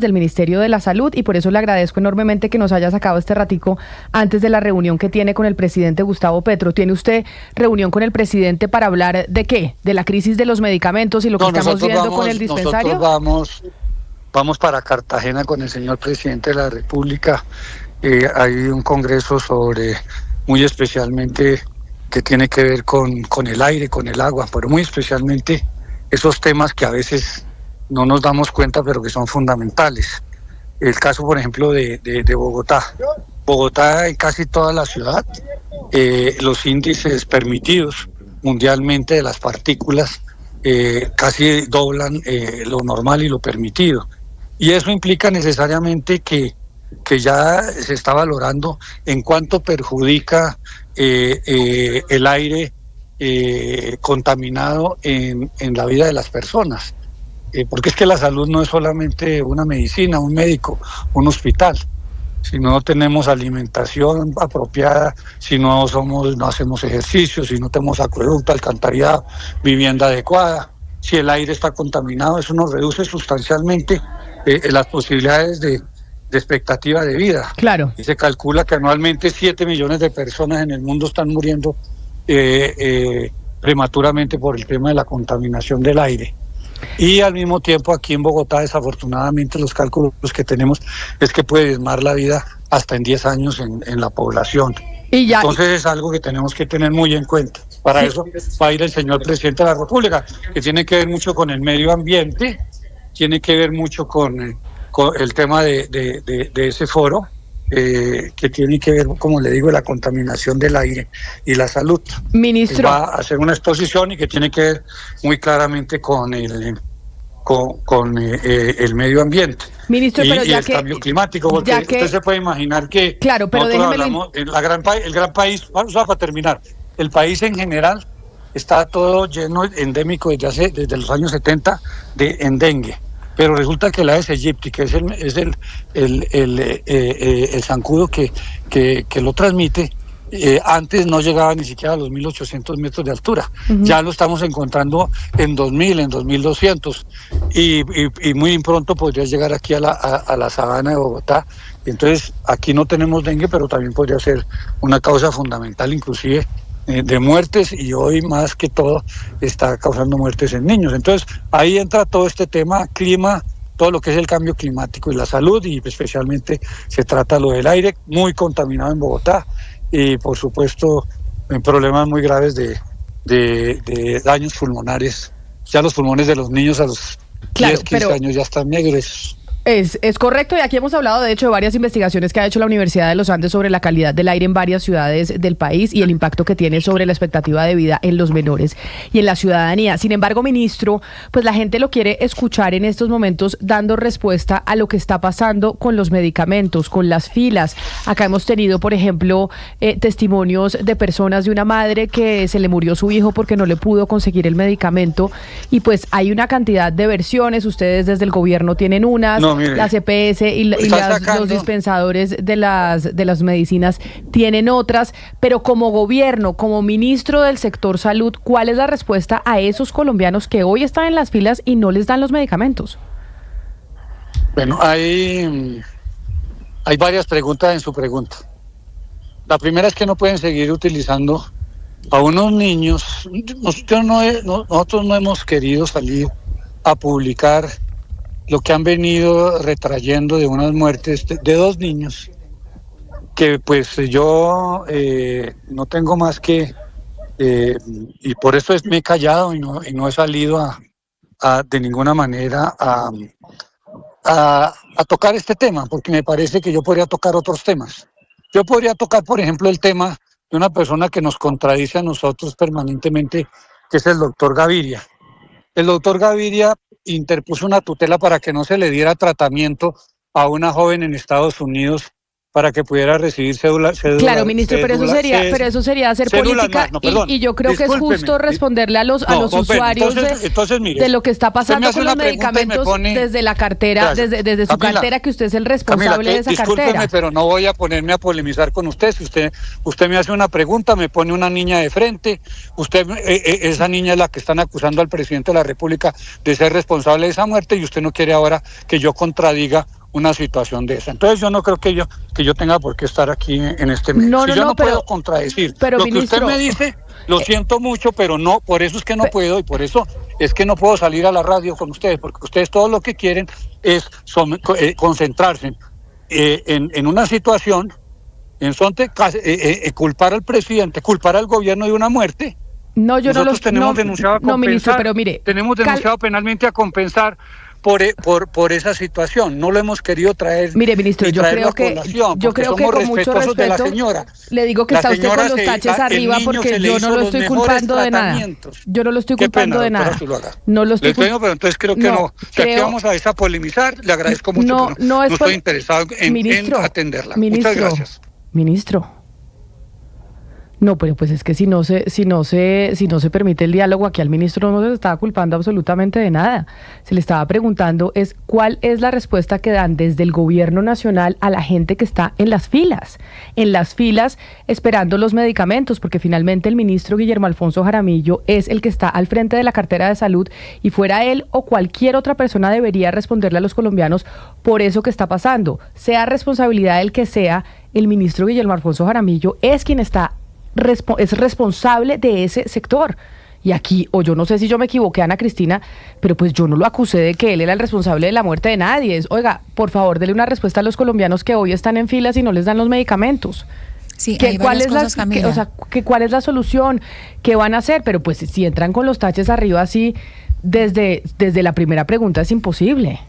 del Ministerio de la Salud y por eso le agradezco enormemente que nos haya sacado este ratico antes de la reunión que tiene con el presidente Gustavo Petro. ¿Tiene usted reunión con el presidente para hablar de qué? ¿De la crisis de los medicamentos y lo que estamos viendo con el dispensario? Nosotros vamos para Cartagena con el señor presidente de la República. Hay un congreso muy especialmente que tiene que ver con el aire, con el agua, pero muy especialmente esos temas que a veces no nos damos cuenta, pero que son fundamentales. El caso, por ejemplo, de Bogotá. Bogotá, en casi toda la ciudad, los índices permitidos mundialmente de las partículas casi doblan lo normal y lo permitido. Y eso implica necesariamente que ya se está valorando en cuánto perjudica el aire contaminado en la vida de las personas. Porque es que la salud no es solamente una medicina, un médico, un hospital. Si no tenemos alimentación apropiada, si no hacemos ejercicio, si no tenemos acueducto, alcantarillado, vivienda adecuada, si el aire está contaminado, eso nos reduce sustancialmente las posibilidades de expectativa de vida. Claro. Y se calcula que anualmente 7 millones de personas en el mundo están muriendo prematuramente por el tema de la contaminación del aire. Y al mismo tiempo aquí en Bogotá, desafortunadamente, los cálculos que tenemos es que puede diezmar la vida hasta en 10 años en la población. Entonces es algo que tenemos que tener muy en cuenta. Para eso va a ir el señor presidente de la República, que tiene que ver mucho con el medio ambiente, tiene que ver mucho con el tema de ese foro, que tiene que ver, como le digo, la contaminación del aire y la salud. Ministro, va a hacer una exposición y que tiene que ver muy claramente con el medio ambiente. Ministro, y pero ya el cambio climático, porque usted se puede imaginar que claro, pero nosotros hablamos, el gran país, vamos a terminar, el país en general está todo lleno, endémico desde los años 70 en dengue. Pero resulta que el Aedes aegypti, que es el zancudo que lo transmite, antes no llegaba ni siquiera a los 1.800 metros de altura. Ya lo estamos encontrando en 2.000, en 2.200. Y muy pronto podría llegar aquí a la sabana de Bogotá. Entonces, aquí no tenemos dengue, pero también podría ser una causa fundamental, inclusive, de muertes, y hoy más que todo está causando muertes en niños. Entonces ahí entra todo este tema, clima, todo lo que es el cambio climático y la salud, y especialmente se trata lo del aire, muy contaminado en Bogotá, y por supuesto en problemas muy graves de daños pulmonares. Ya los pulmones de los niños a los 10-15 años ya están negros. Es correcto, y aquí hemos hablado de hecho de varias investigaciones que ha hecho la Universidad de los Andes sobre la calidad del aire en varias ciudades del país y el impacto que tiene sobre la expectativa de vida en los menores y en la ciudadanía. Sin embargo, ministro, pues la gente lo quiere escuchar en estos momentos dando respuesta a lo que está pasando con los medicamentos, con las filas. Acá hemos tenido, por ejemplo, testimonios de personas, de una madre que se le murió su hijo porque no le pudo conseguir el medicamento, y pues hay una cantidad de versiones. Ustedes desde el gobierno tienen unas. Las EPS y los dispensadores de las medicinas tienen otras, pero como gobierno, como ministro del sector salud, ¿cuál es la respuesta a esos colombianos que hoy están en las filas y no les dan los medicamentos? Bueno, hay varias preguntas en su pregunta. La primera es que no pueden seguir utilizando a unos niños. Nosotros no hemos querido salir a publicar lo que han venido retrayendo de unas muertes de 2 niños, que pues yo no tengo más que, y por eso me he callado y no he salido de ninguna manera a tocar este tema, porque me parece que yo podría tocar otros temas. Yo podría tocar, por ejemplo, el tema de una persona que nos contradice a nosotros permanentemente, que es el doctor Gaviria. El doctor Gaviria interpuso una tutela para que no se le diera tratamiento a una joven en Estados Unidos para que pudiera recibir cédula. Claro, ministro, pero eso sería hacer política más, no, y yo creo que es justo responderle a los usuarios mire, de lo que está pasando con los medicamentos desde la cartera, desde su Camila, cartera, que usted es el responsable de esa cartera. Pero no voy a ponerme a polemizar con usted. Si usted me hace una pregunta, me pone una niña de frente, esa niña es la que están acusando al presidente de la República de ser responsable de esa muerte, y usted no quiere ahora que yo contradiga una situación de esa. Entonces yo no creo que yo tenga por qué estar aquí en este medio. Yo no puedo contradecir lo ministro, que usted me dice, lo siento mucho, pero no, por eso es que no puedo, y por eso es que no puedo salir a la radio con ustedes, porque ustedes todo lo que quieren es concentrarse en una situación, culpar al presidente, culpar al gobierno de una muerte. No, yo Nosotros tenemos denunciado a compensar, no, ministro, pero mire, tenemos denunciado penalmente a compensar por esa situación. No lo hemos querido traer. Mire, ministro, yo creo que con mucho respeto le digo que está usted con los taches arriba, porque yo no lo estoy culpando de nada. Yo no lo estoy culpando de nada. No lo estoy culpando, pero entonces creo que no. Si aquí vamos a polemizar, le agradezco mucho, pero no estoy interesado en atenderla. Muchas gracias. Ministro. No, pero pues es que si no se permite el diálogo, aquí al ministro no se le estaba culpando absolutamente de nada. Se le estaba preguntando cuál es la respuesta que dan desde el gobierno nacional a la gente que está en las filas esperando los medicamentos, porque finalmente el ministro Guillermo Alfonso Jaramillo es el que está al frente de la cartera de salud, y fuera él o cualquier otra persona debería responderle a los colombianos por eso que está pasando. Sea responsabilidad del que sea, el ministro Guillermo Alfonso Jaramillo es quien es responsable de ese sector. Y aquí, o yo no sé si yo me equivoqué, Ana Cristina, pero pues yo no lo acusé de que él era el responsable de la muerte de nadie. Oiga, por favor, dele una respuesta a los colombianos que hoy están en filas y no les dan los medicamentos. Sí, ¿cuál es la solución? ¿Qué van a hacer? Pero pues si entran con los taches arriba así, desde la primera pregunta es imposible.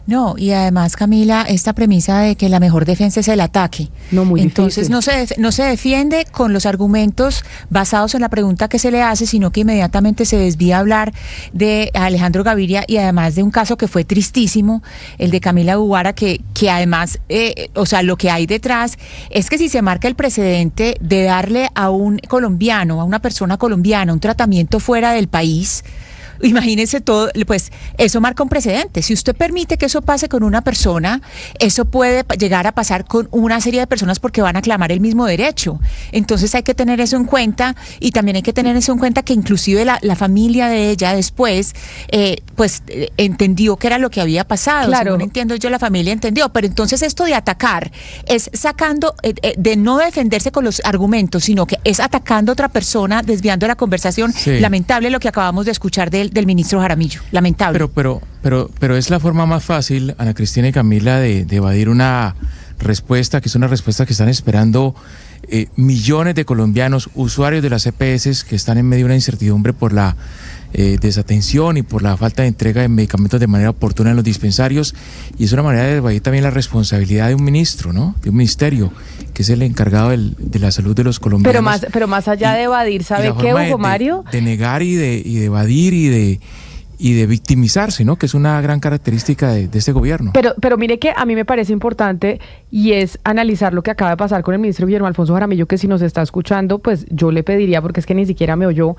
No, y además, Camila, esta premisa de que la mejor defensa es el ataque. Entonces no se defiende con los argumentos basados en la pregunta que se le hace, sino que inmediatamente se desvía a hablar de Alejandro Gaviria, y además de un caso que fue tristísimo, el de Camila Guevara, que además, lo que hay detrás es que si se marca el precedente de darle a un colombiano, a una persona colombiana, un tratamiento fuera del país, imagínese todo, pues eso marca un precedente. Si usted permite que eso pase con una persona, eso puede llegar a pasar con una serie de personas, porque van a clamar el mismo derecho. Entonces hay que tener eso en cuenta, y también hay que tener eso en cuenta que inclusive la familia de ella después entendió que era lo que había pasado. Claro. Según entiendo yo, la familia entendió, pero entonces esto de atacar es sacando, de no defenderse con los argumentos, sino que es atacando a otra persona, desviando la conversación. Sí. Lamentable lo que acabamos de escuchar del ministro Jaramillo, lamentable. Pero es la forma más fácil, Ana Cristina y Camila, de evadir una respuesta, que es una respuesta que están esperando millones de colombianos, usuarios de las EPS, que están en medio de una incertidumbre por la desatención y por la falta de entrega de medicamentos de manera oportuna en los dispensarios, y es una manera de evadir también la responsabilidad de un ministro, ¿no? De un ministerio, que es el encargado de la salud de los colombianos. Pero más allá de evadir, ¿sabe qué, Hugo Mario? De negar y de evadir y de victimizarse, ¿no? Que es una gran característica de este gobierno. Pero mire que a mí me parece importante, y es analizar lo que acaba de pasar con el ministro Guillermo Alfonso Jaramillo, que si nos está escuchando, pues yo le pediría, porque es que ni siquiera me oyó,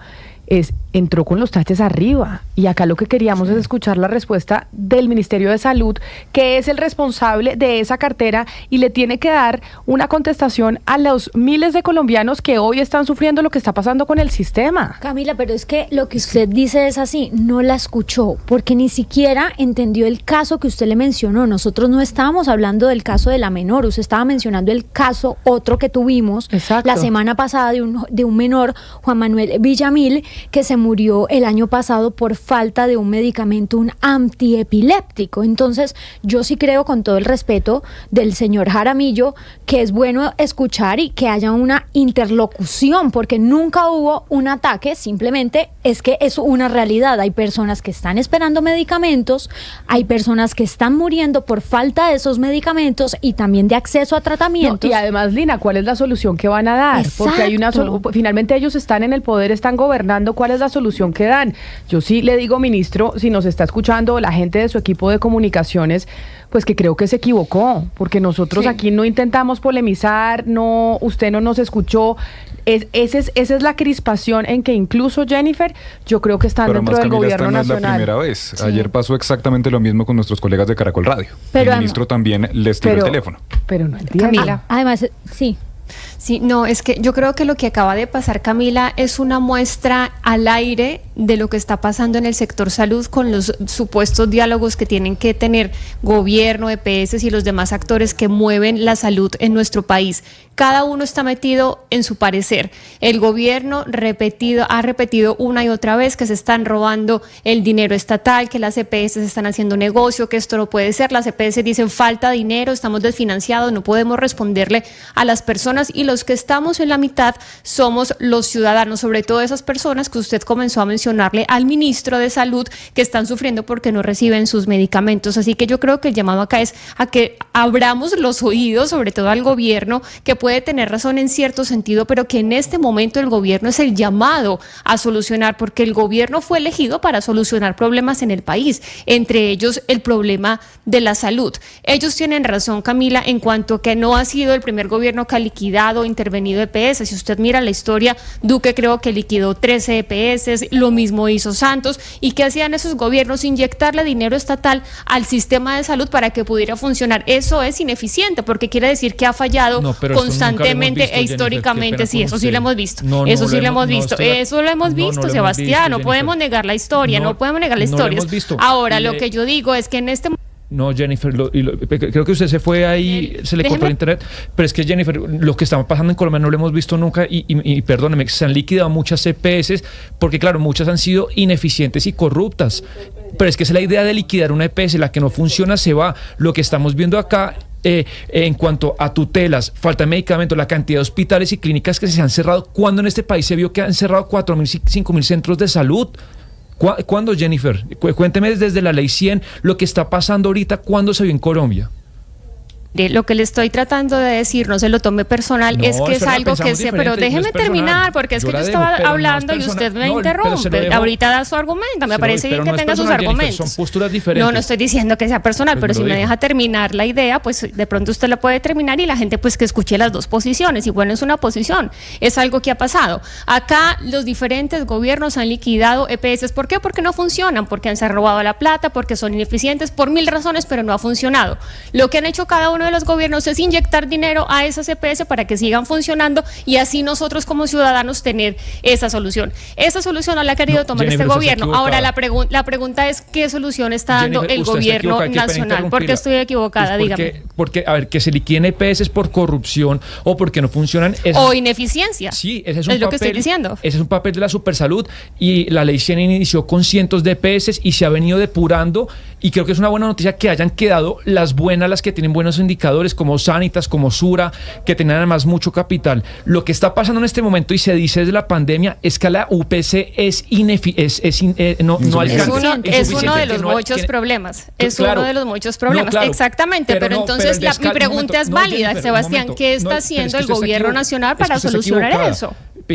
entró con los taches arriba, y acá lo que queríamos es escuchar la respuesta del Ministerio de Salud, que es el responsable de esa cartera, y le tiene que dar una contestación a los miles de colombianos que hoy están sufriendo lo que está pasando con el sistema. Camila, pero es que lo que usted dice es así, no la escuchó, porque ni siquiera entendió el caso que usted le mencionó. Nosotros no estábamos hablando del caso de la menor, usted estaba mencionando el caso otro que tuvimos. Exacto. La semana pasada de un menor, Juan Manuel Villamil, que se murió el año pasado por falta de un medicamento, un antiepiléptico. Entonces, yo sí creo, con todo el respeto del señor Jaramillo, que es bueno escuchar y que haya una interlocución, porque nunca hubo un ataque, simplemente es que es una realidad. Hay personas que están esperando medicamentos, hay personas que están muriendo por falta de esos medicamentos y también de acceso a tratamientos. No, y además, Lina, ¿cuál es la solución que van a dar? Exacto. Porque hay finalmente ellos están en el poder, están gobernando. ¿Cuál es la solución que dan? Yo sí le digo, ministro, si nos está escuchando la gente de su equipo de comunicaciones, Pues que creo que se equivocó, porque nosotros aquí no intentamos polemizar, usted no nos escuchó. Esa es la crispación en que incluso, Jennifer, yo creo que están pero dentro más, del Camila, gobierno esta no nacional. Es la primera vez. Sí. Ayer pasó exactamente lo mismo con nuestros colegas de Caracol Radio. Pero el ministro también les tiró el teléfono. Pero no entiendo. Camila. Además, sí. Sí, no, es que yo creo que lo que acaba de pasar, Camila, es una muestra al aire de lo que está pasando en el sector salud con los supuestos diálogos que tienen que tener gobierno, EPS y los demás actores que mueven la salud en nuestro país. Cada uno está metido en su parecer. El gobierno ha repetido una y otra vez que se están robando el dinero estatal, que las EPS están haciendo negocio, que esto no puede ser. Las EPS dicen falta dinero, estamos desfinanciados, no podemos responderle a las personas, y los que estamos en la mitad somos los ciudadanos, sobre todo esas personas que usted comenzó a mencionarle al ministro de Salud, que están sufriendo porque no reciben sus medicamentos. Así que yo creo que el llamado acá es a que abramos los oídos, sobre todo al gobierno, que puede tener razón en cierto sentido, pero que en este momento el gobierno es el llamado a solucionar, porque el gobierno fue elegido para solucionar problemas en el país, entre ellos el problema de la salud. Ellos tienen razón, Camila, en cuanto a que no ha sido el primer gobierno que ha liquidado, intervenido EPS. Si usted mira la historia, Duque creo que liquidó 13 EPS, lo mismo hizo Santos. ¿Y qué hacían esos gobiernos? Inyectarle dinero estatal al sistema de salud para que pudiera funcionar. Eso es ineficiente, porque quiere decir que ha fallado constantemente e históricamente. Sí, eso sí lo hemos visto. Eso sí lo hemos visto. Eso lo hemos visto, Sebastián. No podemos negar la historia, no podemos negar la historia. Ahora, lo que yo digo es que en este No, Jennifer, creo que usted se fue ahí, se le cortó el internet, pero es que, Jennifer, lo que está pasando en Colombia no lo hemos visto nunca y perdóneme, se han liquidado muchas EPS porque, claro, muchas han sido ineficientes y corruptas, pero es que esa es la idea de liquidar una EPS, la que no funciona se va. Lo que estamos viendo acá en cuanto a tutelas, falta de medicamentos, la cantidad de hospitales y clínicas que se han cerrado, ¿cuándo en este país se vio que han cerrado 4.000, 5.000 centros de salud? ¿Cuándo, Jennifer? Cuénteme desde la ley 100 lo que está pasando ahorita, ¿cuándo se vio en Colombia? Lo que le estoy tratando de decir, no se lo tome personal, es que es algo que sé, pero déjeme terminar, porque es que yo estaba hablando y usted me interrumpe. Ahorita da su argumento, me parece bien que tenga sus argumentos. Son posturas diferentes. No estoy diciendo que sea personal, pero si me deja terminar la idea, pues de pronto usted la puede terminar y la gente pues que escuche las dos posiciones. Y bueno, es una posición, es algo que ha pasado. Acá los diferentes gobiernos han liquidado EPS. ¿Por qué? Porque no funcionan, porque se han robado la plata, porque son ineficientes, por 1000 razones, pero no ha funcionado. Lo que han hecho cada uno de los gobiernos es inyectar dinero a esas EPS para que sigan funcionando y así nosotros como ciudadanos tener esa solución. Esa solución no la ha querido tomar Jennifer, este gobierno. Ahora la pregunta es ¿qué solución está dando Jennifer, el gobierno nacional? ¿Por qué estoy equivocada? Pues dígame. Porque, a ver, que se liquiden EPS por corrupción o porque no funcionan. O ineficiencia. Sí, ese es lo que estoy diciendo. Ese es un papel de la supersalud y la ley 100 inició con cientos de EPS y se ha venido depurando, y creo que es una buena noticia que hayan quedado las buenas, las que tienen buenos indicadores, como Sanitas, como Sura, que tienen además mucho capital. Lo que está pasando en este momento, y se dice desde la pandemia, es que la UPC no alcanza. Es uno de los muchos problemas. Uno de los muchos problemas. Claro, exactamente, pero entonces mi pregunta es válida, Jennifer, Sebastián. ¿Qué está haciendo el gobierno nacional para solucionar eso?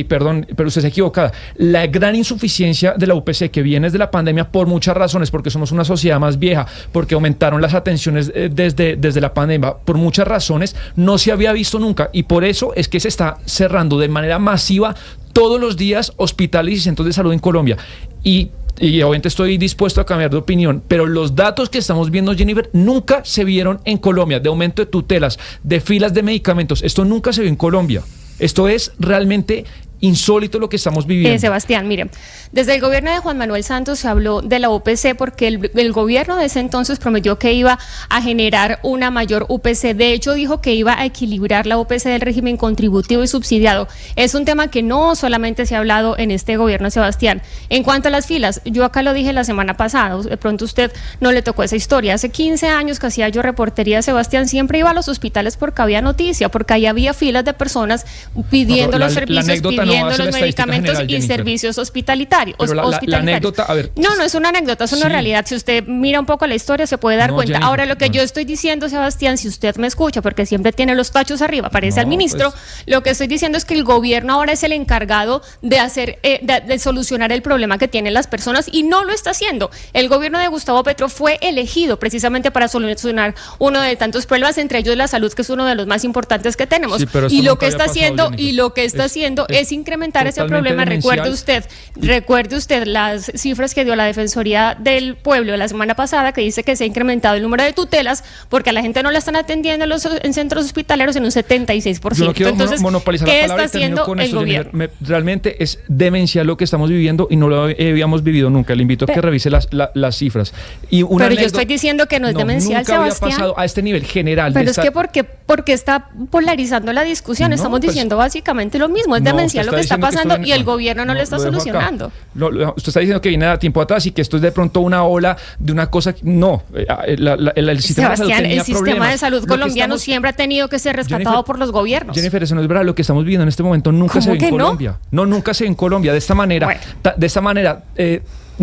Perdón, pero usted se equivocada. La gran insuficiencia de la UPC, que viene desde la pandemia por muchas razones, porque somos una sociedad más vieja, porque aumentaron las atenciones desde la pandemia, por muchas razones, no se había visto nunca, y por eso es que se está cerrando de manera masiva todos los días hospitales y centros de salud en Colombia. Y obviamente estoy dispuesto a cambiar de opinión, pero los datos que estamos viendo, Jennifer, nunca se vieron en Colombia, de aumento de tutelas, de filas de medicamentos. Esto nunca se vio en Colombia. Esto es realmente insólito lo que estamos viviendo. Sebastián, mire, desde el gobierno de Juan Manuel Santos se habló de la UPC porque el gobierno de ese entonces prometió que iba a generar una mayor UPC. De hecho, dijo que iba a equilibrar la UPC del régimen contributivo y subsidiado. Es un tema que no solamente se ha hablado en este gobierno, Sebastián. En cuanto a las filas, yo acá lo dije la semana pasada, de pronto usted no le tocó esa historia. Hace 15 años que hacía yo reportería, Sebastián, siempre iba a los hospitales porque había noticia, porque ahí había filas de personas pidiendo los servicios, subiendo los medicamentos y servicios hospitalarios. Pero la anécdota, a ver. No es una anécdota, es una realidad. Si usted mira un poco la historia, se puede dar cuenta. Jennifer, ahora, lo que yo estoy diciendo, Sebastián, si usted me escucha, porque siempre tiene los tachos arriba, parece al ministro, lo que estoy diciendo es que el gobierno ahora es el encargado de hacer, de solucionar el problema que tienen las personas, y no lo está haciendo. El gobierno de Gustavo Petro fue elegido precisamente para solucionar uno de tantos problemas, entre ellos la salud, que es uno de los más importantes que tenemos. Sí, y lo que está haciendo es incrementar ese problema. Recuerde usted las cifras que dio la Defensoría del Pueblo la semana pasada, que dice que se ha incrementado el número de tutelas porque a la gente no la están atendiendo en centros hospitalarios en un 76%. Yo no quiero monopolizar ¿qué la palabra está haciendo con el esto, gobierno? Realmente es demencial lo que estamos viviendo y no lo habíamos vivido nunca. Le invito a que revise las cifras. Pero yo estoy diciendo que no es demencial, nunca Sebastián. Había pasado a este nivel general. Pero es que porque está polarizando la discusión. Estamos diciendo básicamente lo mismo. Es demencial lo que está pasando y el gobierno no lo está solucionando. Usted está diciendo que viene a tiempo atrás y que esto es de pronto una ola de una cosa. No, el sistema de salud tenía el sistema problemas. de salud colombiano siempre ha tenido que ser rescatado por los gobiernos. Jennifer, eso no es verdad. Lo que estamos viviendo en este momento nunca se ve en Colombia. No, nunca se ve en Colombia de esta manera,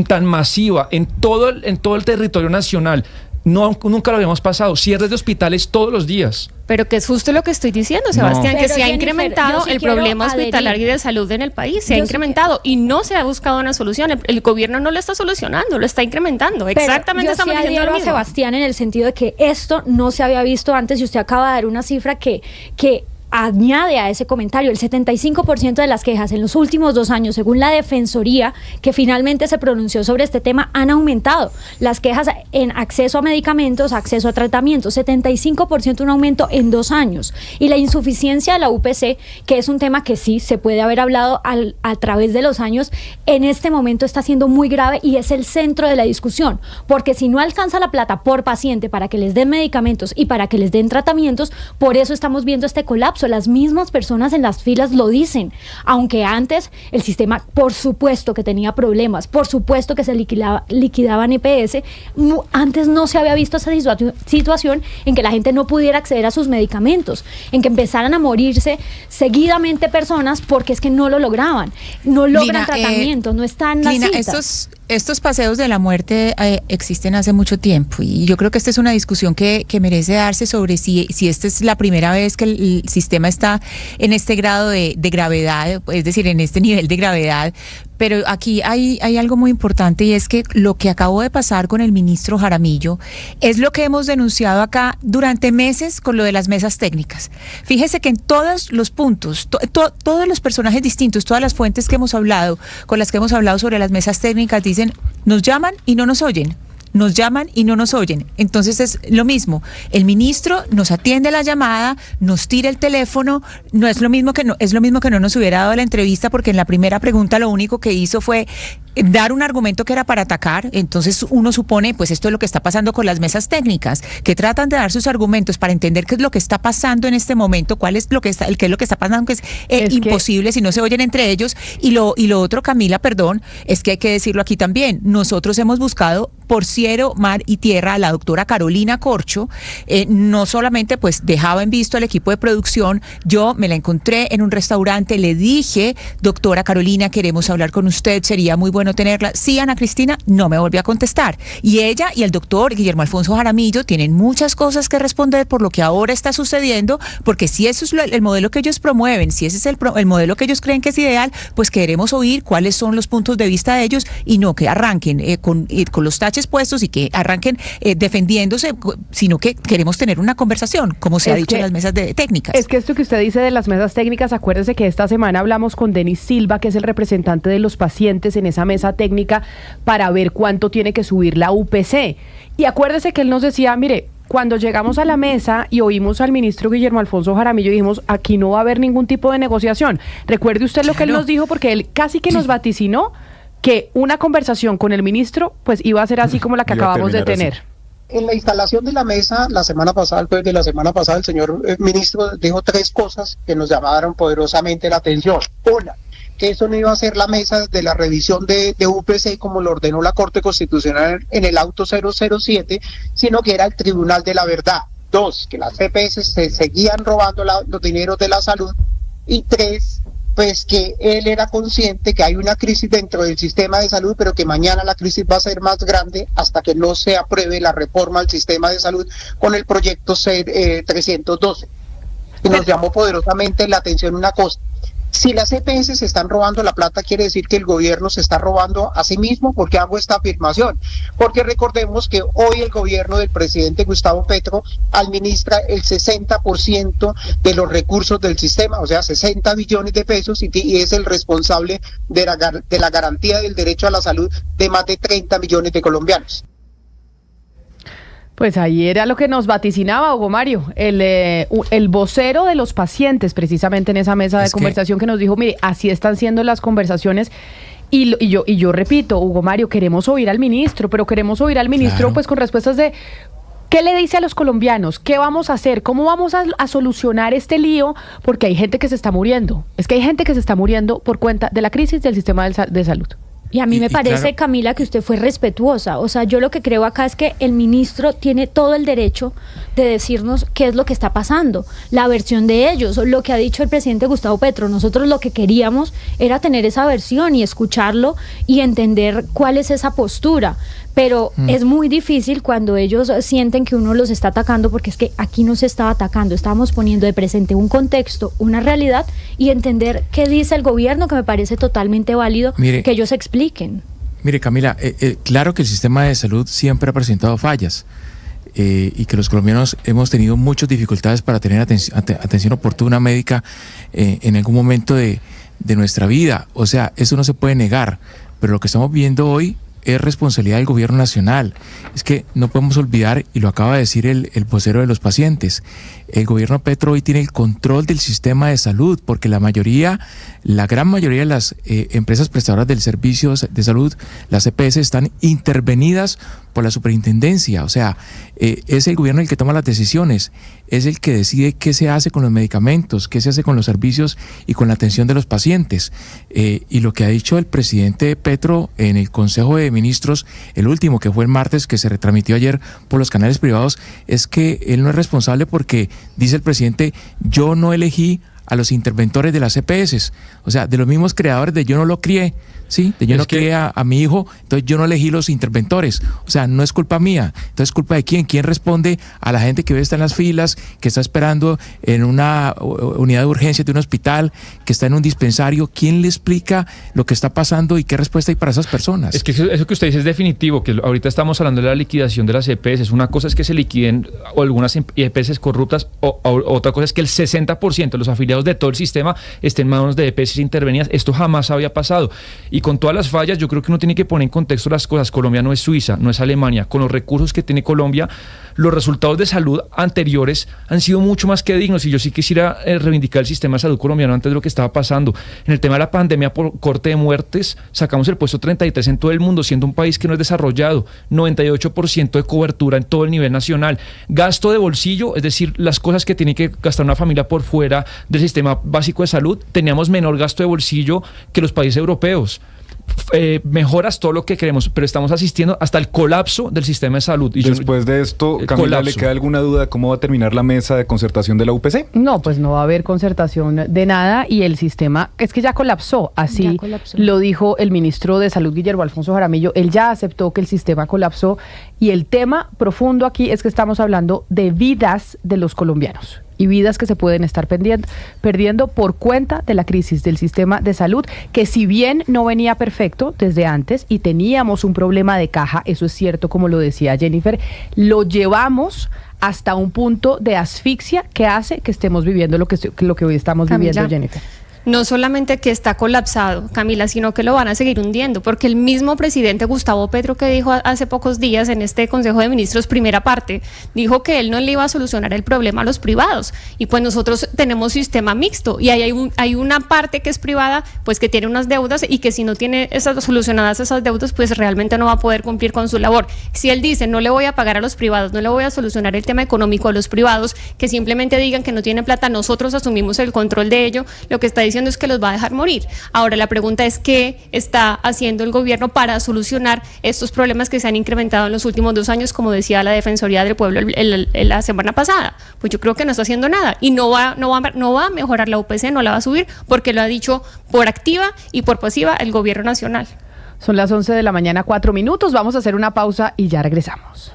tan masiva en todo el territorio nacional. Nunca lo habíamos pasado. Cierres de hospitales todos los días. Pero que es justo lo que estoy diciendo, Sebastián, que se ha incrementado el problema hospitalario y de salud en el país. Se ha incrementado y no se ha buscado una solución. El gobierno no lo está solucionando, lo está incrementando. Exactamente, estamos diciendo lo mismo. Sebastián, en el sentido de que esto no se había visto antes, y usted acaba de dar una cifra que añade a ese comentario. El 75% de las quejas en los últimos 2 años, según la Defensoría, que finalmente se pronunció sobre este tema, han aumentado. Las quejas en acceso a medicamentos, acceso a tratamientos, 75% un aumento en 2 años. Y la insuficiencia de la UPC, que es un tema que sí se puede haber hablado a través de los años, en este momento está siendo muy grave y es el centro de la discusión. Porque si no alcanza la plata por paciente para que les den medicamentos y para que les den tratamientos, por eso estamos viendo este colapso. Las mismas personas en las filas lo dicen, aunque antes el sistema, por supuesto que tenía problemas, por supuesto que se liquidaban EPS, antes no se había visto esa situación en que la gente no pudiera acceder a sus medicamentos, en que empezaran a morirse seguidamente personas porque es que no lo lograban, no logran tratamiento, no están las citas. Estos paseos de la muerte existen hace mucho tiempo, y yo creo que esta es una discusión que merece darse sobre si esta es la primera vez que el sistema está en este grado de gravedad, es decir, en este nivel de gravedad. Pero aquí hay algo muy importante, y es que lo que acabó de pasar con el ministro Jaramillo es lo que hemos denunciado acá durante meses con lo de las mesas técnicas. Fíjese que en todos los puntos, todos los personajes distintos, todas las fuentes que hemos hablado, con las que hemos hablado sobre las mesas técnicas, dicen, nos llaman y no nos oyen. Nos llaman y no nos oyen. Entonces es lo mismo. El ministro nos atiende la llamada, nos tira el teléfono. Es lo mismo que no nos hubiera dado la entrevista, porque en la primera pregunta lo único que hizo fue dar un argumento que era para atacar. Entonces uno supone, pues esto es lo que está pasando con las mesas técnicas, que tratan de dar sus argumentos para entender qué es lo que está pasando en este momento, qué es lo que está pasando, que es imposible si no se oyen entre ellos. Y lo otro, Camila, perdón, es que hay que decirlo aquí también. Nosotros hemos buscado por cielo, mar y tierra a la doctora Carolina Corcho. No solamente pues dejaba en visto al equipo de producción, yo me la encontré en un restaurante, le dije, doctora Carolina, queremos hablar con usted, sería muy bueno tenerla. Sí, Ana Cristina, no me volvió a contestar. Y ella y el doctor Guillermo Alfonso Jaramillo tienen muchas cosas que responder por lo que ahora está sucediendo, porque si eso es el modelo que ellos promueven, si ese es el modelo que ellos creen que es ideal, pues queremos oír cuáles son los puntos de vista de ellos, y no que arranquen con los taches puestos y que arranquen defendiéndose, sino que queremos tener una conversación, como se ha dicho en las mesas técnicas. Es que esto que usted dice de las mesas técnicas, acuérdese que esta semana hablamos con Denis Silva, que es el representante de los pacientes en esa mesa técnica, para ver cuánto tiene que subir la UPC. Y acuérdese que él nos decía, mire, cuando llegamos a la mesa y oímos al ministro Guillermo Alfonso Jaramillo, dijimos, aquí no va a haber ningún tipo de negociación. Recuerde usted lo que él nos dijo, porque él casi que nos vaticinó que una conversación con el ministro pues iba a ser así como la que acabamos de tener. Así. En la instalación de la mesa, la semana pasada, el jueves de la semana pasada, el señor ministro dijo 3 cosas que nos llamaron poderosamente la atención. Una, que eso no iba a ser la mesa de la revisión de UPC como lo ordenó la Corte Constitucional en el auto 007, sino que era el Tribunal de la Verdad. 2, que las EPS se seguían robando los dineros de la salud. Y 3, pues que él era consciente que hay una crisis dentro del sistema de salud, pero que mañana la crisis va a ser más grande hasta que no se apruebe la reforma al sistema de salud con el proyecto 312. Y nos llamó poderosamente la atención una cosa: si las EPS se están robando la plata, quiere decir que el gobierno se está robando a sí mismo. ¿Por qué hago esta afirmación? Porque recordemos que hoy el gobierno del presidente Gustavo Petro administra el 60% de los recursos del sistema, o sea, 60 billones de pesos, y es el responsable de la garantía del derecho a la salud de más de 30 millones de colombianos. Pues ahí era lo que nos vaticinaba Hugo Mario, el vocero de los pacientes, precisamente en esa mesa de conversación, que nos dijo, mire, así están siendo las conversaciones. Y yo repito, Hugo Mario, queremos oír al ministro, pero queremos oír al ministro, claro, pues con respuestas de ¿qué le dice a los colombianos? ¿Qué vamos a hacer? ¿Cómo vamos a solucionar este lío? Porque hay gente que se está muriendo. Es que hay gente que se está muriendo por cuenta de la crisis del sistema de salud. Y a mí me parece, claro, Camila, que usted fue respetuosa. O sea, yo lo que creo acá es que el ministro tiene todo el derecho de decirnos qué es lo que está pasando, la versión de ellos, lo que ha dicho el presidente Gustavo Petro. Nosotros lo que queríamos era tener esa versión y escucharlo y entender cuál es esa postura. Pero es muy difícil cuando ellos sienten que uno los está atacando, porque es que aquí no se estaba atacando, estábamos poniendo de presente un contexto, una realidad, y entender qué dice el gobierno, que me parece totalmente válido, que ellos expliquen. Mire, Camila, claro que el sistema de salud siempre ha presentado fallas, y que los colombianos hemos tenido muchas dificultades para tener atención oportuna médica en algún momento de nuestra vida. O sea, eso no se puede negar, pero lo que estamos viendo hoy es responsabilidad del gobierno nacional. Es que no podemos olvidar, y lo acaba de decir el vocero de los pacientes, el gobierno Petro hoy tiene el control del sistema de salud, porque la gran mayoría de las empresas prestadoras de servicios de salud, las EPS, están intervenidas por la superintendencia. O sea, es el gobierno el que toma las decisiones, es el que decide qué se hace con los medicamentos, qué se hace con los servicios y con la atención de los pacientes. Y lo que ha dicho el presidente Petro en el Consejo de Ministros, el último, que fue el martes, que se retransmitió ayer por los canales privados, es que él no es responsable porque, dice el presidente, yo no elegí a los interventores de las EPS, o sea, de los mismos creadores de yo no lo crié, ¿sí? De yo no crié a mi hijo, entonces yo no elegí los interventores, o sea, no es culpa mía, entonces es culpa de quién responde a la gente que está en las filas, que está esperando en una unidad de urgencia de un hospital, que está en un dispensario. ¿Quién le explica lo que está pasando y qué respuesta hay para esas personas? Es que eso que usted dice es definitivo, que ahorita estamos hablando de la liquidación de las EPS. Una cosa es que se liquiden algunas EPS corruptas, o otra cosa es que el 60% de los afiliados de todo el sistema estén en manos de EPS intervenidas. Esto jamás había pasado. Y con todas las fallas, yo creo que uno tiene que poner en contexto las cosas. Colombia no es Suiza, no es Alemania. Con los recursos que tiene Colombia, los resultados de salud anteriores han sido mucho más que dignos, y yo sí quisiera reivindicar el sistema de salud colombiano antes de lo que estaba pasando. En el tema de la pandemia por corte de muertes, sacamos el puesto 33 en todo el mundo, siendo un país que no es desarrollado, 98% de cobertura en todo el nivel nacional. Gasto de bolsillo, es decir, las cosas que tiene que gastar una familia por fuera del sistema básico de salud, teníamos menor gasto de bolsillo que los países europeos. Mejoras todo lo que queremos, pero estamos asistiendo hasta el colapso del sistema de salud. Y después de esto, Camila, ¿le queda alguna duda de cómo va a terminar la mesa de concertación de la UPC? No, pues no va a haber concertación de nada, y el sistema es que ya colapsó, así lo dijo el ministro de Salud, Guillermo Alfonso Jaramillo. Él ya aceptó que el sistema colapsó, y el tema profundo aquí es que estamos hablando de vidas de los colombianos, y vidas que se pueden estar perdiendo por cuenta de la crisis del sistema de salud, que si bien no venía perfecto desde antes y teníamos un problema de caja, eso es cierto, como lo decía Jennifer, lo llevamos hasta un punto de asfixia que hace que estemos viviendo lo que hoy estamos viviendo, Jennifer. No solamente que está colapsado, Camila, sino que lo van a seguir hundiendo, porque el mismo presidente Gustavo Petro, que dijo hace pocos días en este Consejo de Ministros, primera parte, dijo que él no le iba a solucionar el problema a los privados, y pues nosotros tenemos sistema mixto, y hay una parte que es privada, pues que tiene unas deudas, y que si no tiene solucionadas esas deudas, pues realmente no va a poder cumplir con su labor. Si él dice, no le voy a pagar a los privados, no le voy a solucionar el tema económico a los privados, que simplemente digan que no tienen plata, nosotros asumimos el control de ello, lo que está diciendo diciendo es que los va a dejar morir. Ahora la pregunta es ¿qué está haciendo el gobierno para solucionar estos problemas que se han incrementado en los últimos 2 años, como decía la Defensoría del Pueblo la semana pasada? Pues yo creo que no está haciendo nada y no va a mejorar la UPC, no la va a subir, porque lo ha dicho por activa y por pasiva el gobierno nacional. Son las 11 de la mañana, 4 minutos. Vamos a hacer una pausa y ya regresamos.